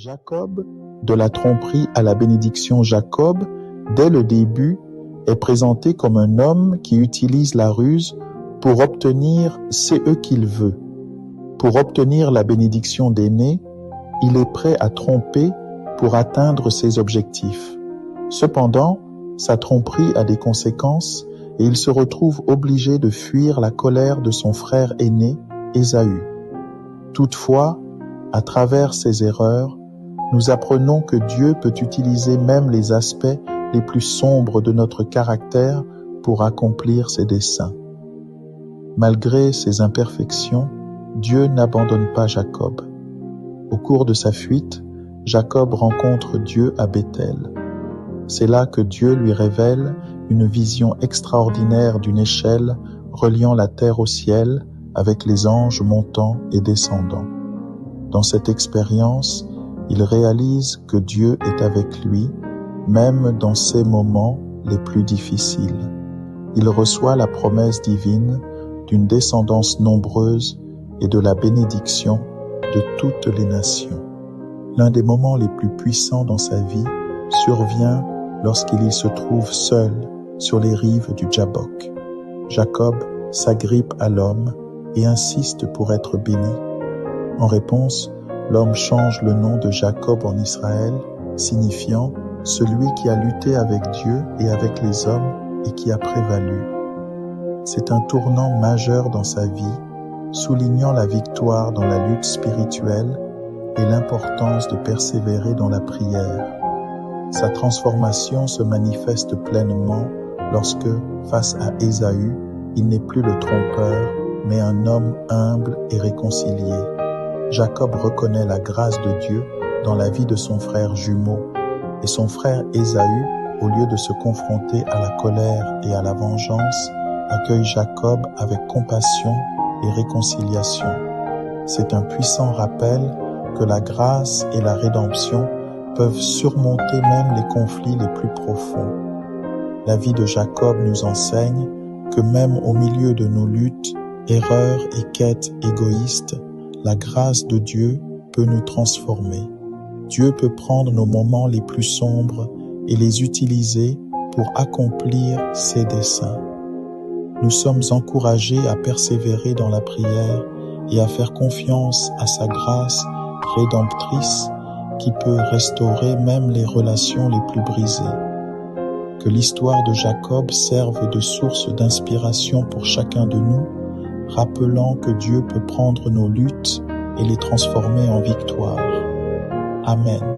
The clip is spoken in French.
Jacob, de la tromperie à la bénédiction Jacob, dès le début, est présenté comme un homme qui utilise la ruse pour obtenir ce qu'il veut. Pour obtenir la bénédiction d'aîné, il est prêt à tromper pour atteindre ses objectifs. Cependant, sa tromperie a des conséquences et il se retrouve obligé de fuir la colère de son frère aîné, Ésaü. Toutefois, à travers ses erreurs, nous apprenons que Dieu peut utiliser même les aspects les plus sombres de notre caractère pour accomplir ses desseins. Malgré ses imperfections, Dieu n'abandonne pas Jacob. Au cours de sa fuite, Jacob rencontre Dieu à Béthel. C'est là que Dieu lui révèle une vision extraordinaire d'une échelle reliant la terre au ciel avec les anges montant et descendant. Dans cette expérience, il réalise que Dieu est avec lui, même dans ses moments les plus difficiles. Il reçoit la promesse divine d'une descendance nombreuse et de la bénédiction de toutes les nations. L'un des moments les plus puissants dans sa vie survient lorsqu'il se trouve seul sur les rives du Jabbok. Jacob s'agrippe à l'homme et insiste pour être béni. En réponse, l'homme change le nom de Jacob en Israël, signifiant « celui qui a lutté avec Dieu et avec les hommes et qui a prévalu ». C'est un tournant majeur dans sa vie, soulignant la victoire dans la lutte spirituelle et l'importance de persévérer dans la prière. Sa transformation se manifeste pleinement lorsque, face à Ésaü, il n'est plus le trompeur, mais un homme humble et réconcilié. Jacob reconnaît la grâce de Dieu dans la vie de son frère jumeau, et son frère Ésaü, au lieu de se confronter à la colère et à la vengeance, accueille Jacob avec compassion et réconciliation. C'est un puissant rappel que la grâce et la rédemption peuvent surmonter même les conflits les plus profonds. La vie de Jacob nous enseigne que même au milieu de nos luttes, erreurs et quêtes égoïstes, la grâce de Dieu peut nous transformer. Dieu peut prendre nos moments les plus sombres et les utiliser pour accomplir ses desseins. Nous sommes encouragés à persévérer dans la prière et à faire confiance à sa grâce rédemptrice qui peut restaurer même les relations les plus brisées. Que l'histoire de Jacob serve de source d'inspiration pour chacun de nous, rappelant que Dieu peut prendre nos luttes et les transformer en victoire. Amen.